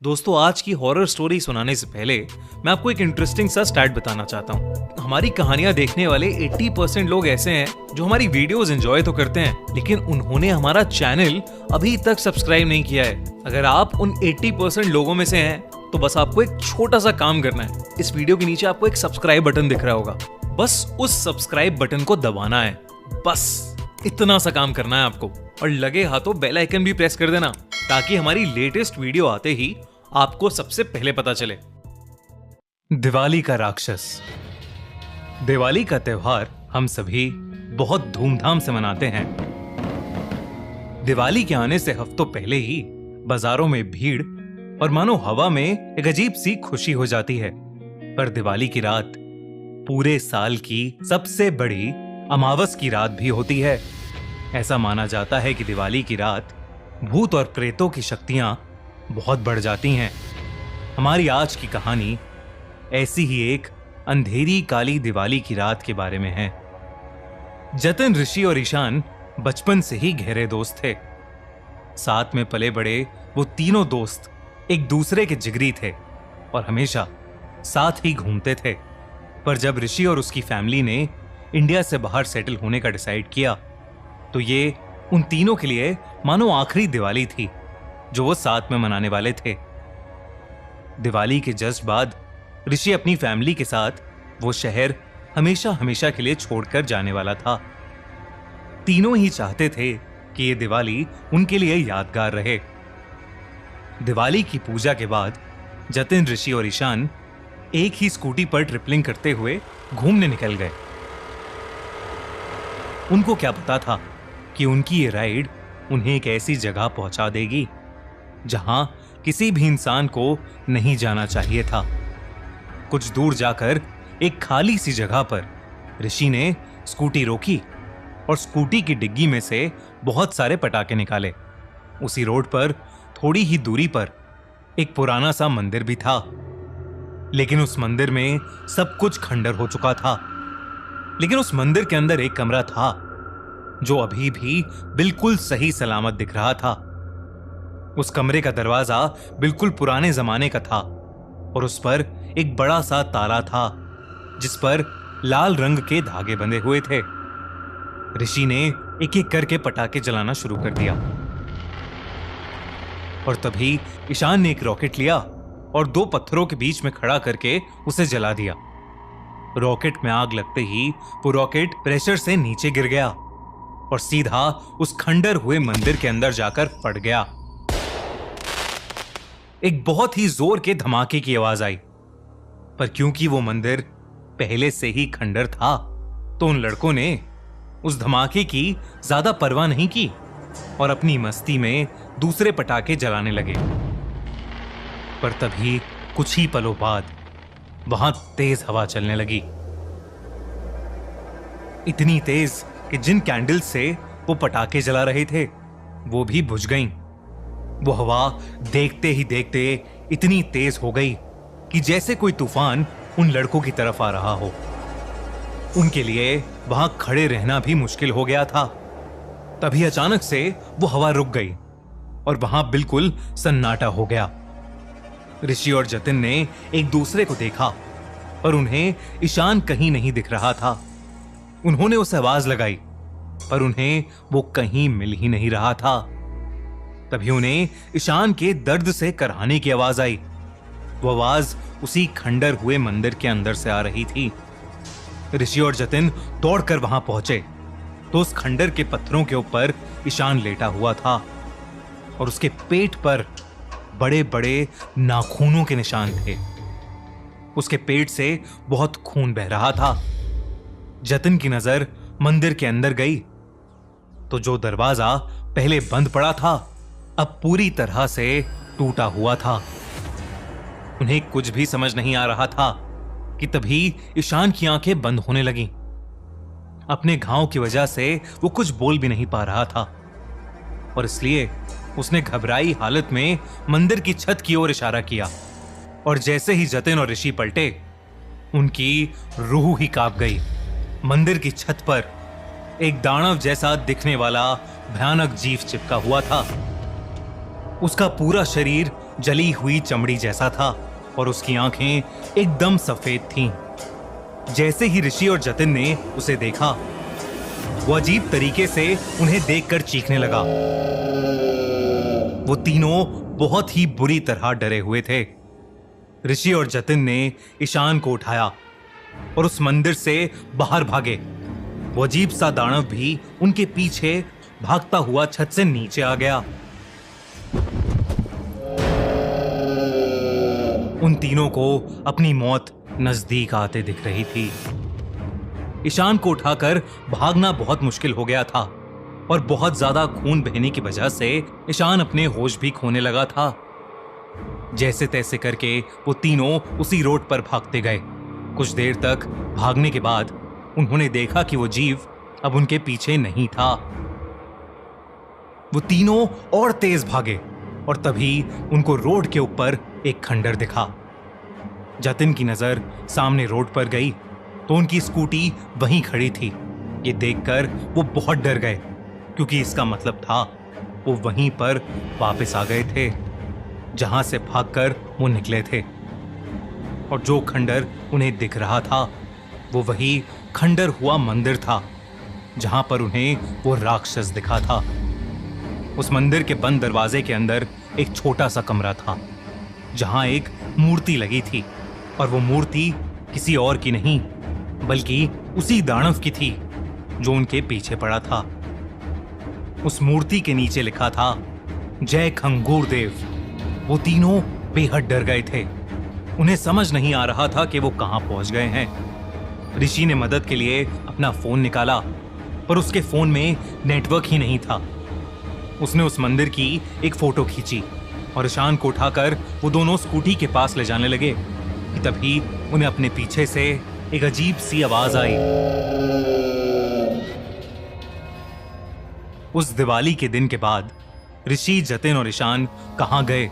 दोस्तों, आज की हॉरर स्टोरी सुनाने से पहले मैं आपको एक इंटरेस्टिंग सा स्टैट बताना चाहता हूँ। हमारी कहानियां देखने वाले 80% लोग ऐसे हैं जो हमारी वीडियोस एंजॉय तो करते हैं, लेकिन उन्होंने हमारा चैनल अभी तक सब्सक्राइब नहीं किया है। अगर आप उन 80% लोगों में से हैं तो बस आपको एक छोटा सा काम करना है। इस वीडियो के नीचे आपको एक सब्सक्राइब बटन दिख रहा होगा, बस उस सब्सक्राइब बटन को दबाना है। बस इतना सा काम करना है आपको, और लगे हाथों बेल आइकन भी प्रेस कर देना ताकि हमारी लेटेस्ट वीडियो आते ही आपको सबसे पहले पता चले। दिवाली का राक्षस। दिवाली का त्योहार हम सभी बहुत धूमधाम से मनाते हैं। दिवाली के आने से हफ्तों पहले ही बाजारों में भीड़ और मानो हवा में एक अजीब सी खुशी हो जाती है। पर दिवाली की रात पूरे साल की सबसे बड़ी अमावस की रात भी होती है। ऐसा माना जाता है कि दिवाली की रात भूत और प्रेतों की शक्तियां बहुत बढ़ जाती हैं। हमारी आज की कहानी ऐसी ही एक अंधेरी काली दिवाली की रात के बारे में है। जतिन, ऋषि और ईशान बचपन से ही गहरे दोस्त थे। साथ में पले बड़े वो तीनों दोस्त एक दूसरे के जिगरी थे और हमेशा साथ ही घूमते थे। पर जब ऋषि और उसकी फैमिली ने इंडिया से बाहर सेटल होने का डिसाइड किया तो ये उन तीनों के लिए मानो आखिरी दिवाली थी जो वो साथ में मनाने वाले थे। दिवाली के जस्ट बाद ऋषि अपनी फैमिली के साथ वो शहर हमेशा हमेशा के लिए छोड़कर जाने वाला था। तीनों ही चाहते थे कि ये दिवाली उनके लिए यादगार रहे। दिवाली की पूजा के बाद जतिन, ऋषि और ईशान एक ही स्कूटी पर ट्रिपलिंग करते हुए घूमने निकल गए। उनको क्या पता था कि उनकी ये राइड उन्हें एक ऐसी जगह पहुंचा देगी जहां किसी भी इंसान को नहीं जाना चाहिए था। कुछ दूर जाकर एक खाली सी जगह पर ऋषि ने स्कूटी रोकी और स्कूटी की डिग्गी में से बहुत सारे पटाखे निकाले। उसी रोड पर थोड़ी ही दूरी पर एक पुराना सा मंदिर भी था, लेकिन उस मंदिर में सब कुछ खंडर हो चुका था। लेकिन उस मंदिर के अंदर एक कमरा था जो अभी भी बिल्कुल सही सलामत दिख रहा था। उस कमरे का दरवाजा बिल्कुल पुराने जमाने का था और उस पर एक बड़ा सा ताला था जिस पर लाल रंग के धागे बंधे हुए थे। ऋषि ने एक एक करके पटाखे जलाना शुरू कर दिया और तभी ईशान ने एक रॉकेट लिया और दो पत्थरों के बीच में खड़ा करके उसे जला दिया। रॉकेट में आग लगते ही वो रॉकेट प्रेशर से नीचे गिर गया और सीधा उस खंडर हुए मंदिर के अंदर जाकर फट गया। एक बहुत ही जोर के धमाके की आवाज आई, पर क्योंकि वो मंदिर पहले से ही खंडर था तो उन लड़कों ने उस धमाके की ज्यादा परवाह नहीं की और अपनी मस्ती में दूसरे पटाखे जलाने लगे। पर तभी कुछ ही पलों बाद वहां तेज हवा चलने लगी, इतनी तेज कि जिन कैंडल से वो पटाखे जला रहे थे वो भी बुझ गईं। वो हवा देखते ही देखते इतनी तेज हो गई कि जैसे कोई तूफान उन लड़कों की तरफ आ रहा हो। उनके लिए वहां खड़े रहना भी मुश्किल हो गया था। तभी अचानक से वो हवा रुक गई और वहां बिल्कुल सन्नाटा हो गया। ऋषि और जतिन ने एक दूसरे को देखा पर उन्हें ईशान कहीं नहीं दिख रहा था। उन्होंने उसे आवाज लगाई पर उन्हें वो कहीं मिल ही नहीं रहा था। तभी उन्हें ईशान के दर्द से कराहने की आवाज आई। वो आवाज उसी खंडर हुए मंदिर के अंदर से आ रही थी। ऋषि और जतिन दौड़कर वहां पहुंचे तो उस खंडर के पत्थरों के ऊपर ईशान लेटा हुआ था और उसके पेट पर बड़े बड़े नाखूनों के निशान थे। उसके पेट से बहुत खून बह रहा था। जतिन की नजर मंदिर के अंदर गई तो जो दरवाजा पहले बंद पड़ा था अब पूरी तरह से टूटा हुआ था। उन्हें कुछ भी समझ नहीं आ रहा था कि तभी ईशान की आंखें बंद होने लगीं। अपने घाव की वजह से वो कुछ बोल भी नहीं पा रहा था और इसलिए उसने घबराई हालत में मंदिर की छत की ओर इशारा किया और जैसे ही जतिन और ऋषि पलटे उनकी रूह ही कांप गई। मंदिर की छत पर एक दानव जैसा दिखने वाला भयानक जीव चिपका हुआ था। उसका पूरा शरीर जली हुई चमड़ी जैसा था और उसकी आंखें एकदम सफेद थीं। जैसे ही ऋषि और जतिन ने उसे देखा, वो अजीब तरीके से उन्हें देखकर चीखने लगा। वो तीनों बहुत ही बुरी तरह डरे हुए थे। ऋषि और जतिन ने ईशान को उठाया और उस मंदिर से बाहर भागे। वो अजीब सा दानव भी उनके पीछे भागता हुआ छत से नीचे आ गया। उन तीनों को अपनी मौत नजदीक आते दिख रही थी। ईशान को उठाकर भागना बहुत मुश्किल हो गया था और बहुत ज्यादा खून बहने की वजह से ईशान अपने होश भी खोने लगा था। जैसे तैसे करके वो तीनों उसी रोड पर भागते गए। कुछ देर तक भागने के बाद उन्होंने देखा कि वो जीव अब उनके पीछे नहीं था। वो तीनों और तेज भागे और तभी उनको रोड के ऊपर एक खंडर दिखा। जतिन की नजर सामने रोड पर गई तो उनकी स्कूटी वहीं खड़ी थी। ये देखकर वो बहुत डर गए, क्योंकि इसका मतलब था वो वहीं पर वापस आ गए थे जहां से भागकर वो निकले थे। और जो खंडर उन्हें दिख रहा था वो वही खंडर हुआ मंदिर था जहां पर उन्हें वो राक्षस दिखा था। उस मंदिर के बंद दरवाजे के अंदर एक छोटा सा कमरा था जहां एक मूर्ति लगी थी, और वो मूर्ति किसी और की नहीं बल्कि उसी दानव की थी जो उनके पीछे पड़ा था। उस मूर्ति के नीचे लिखा था, जय खंगूर देव। वो तीनों बेहद डर गए थे। उन्हें समझ नहीं आ रहा था कि वो कहां पहुंच गए हैं। ऋषि ने मदद के लिए अपना फोन निकाला, पर उसके फोन में नेटवर्क ही नहीं था। उसने उस मंदिर की एक फोटो खींची और ईशान को उठाकर वो दोनों स्कूटी के पास ले जाने लगे कि तभी उन्हें अपने पीछे से एक अजीब सी आवाज आई। उस दिवाली के दिन के बाद ऋषि, जतिन और ईशान कहां गए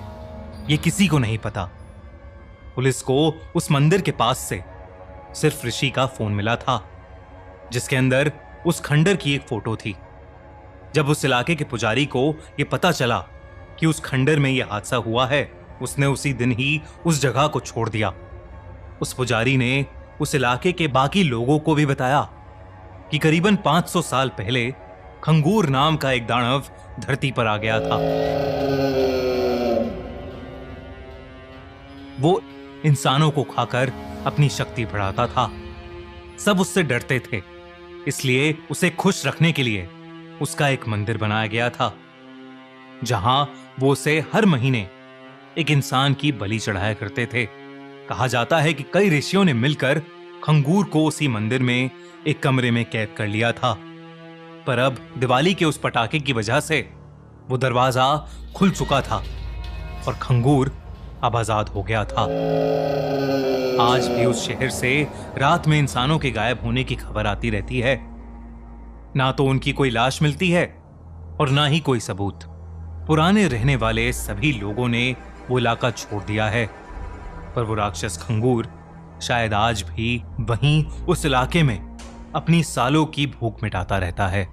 ये किसी को नहीं पता। पुलिस को उस मंदिर के पास से सिर्फ ऋषि का फोन मिला था जिसके अंदर उस खंडर की एक फोटो थी। जब उस इलाके के पुजारी को यह पता चला कि उस खंडर में यह हादसा हुआ है, उसने उसी दिन ही उस जगह को छोड़ दिया। उस पुजारी ने उस इलाके के बाकी लोगों को भी बताया कि करीबन 500 साल पहले खंगूर नाम का एक दानव धरती पर आ गया था। वो इंसानों को खाकर अपनी शक्ति बढ़ाता था। सब उससे डरते थे, इसलिए उसे खुश रखने के लिए उसका एक मंदिर बनाया गया था जहां वो उसे हर महीने एक इंसान की बलि चढ़ाया करते थे। कहा जाता है कि कई ऋषियों ने मिलकर खंगूर को उसी मंदिर में एक कमरे में कैद कर लिया था, पर अब दिवाली के उस पटाखे की वजह से वो दरवाजा खुल चुका था और खंगूर अब आजाद हो गया था। आज भी उस शहर से रात में इंसानों के गायब होने की खबर आती रहती है। ना तो उनकी कोई लाश मिलती है और ना ही कोई सबूत। पुराने रहने वाले सभी लोगों ने वो इलाका छोड़ दिया है, पर वो राक्षस खंगूर शायद आज भी वहीं उस इलाके में अपनी सालों की भूख मिटाता रहता है।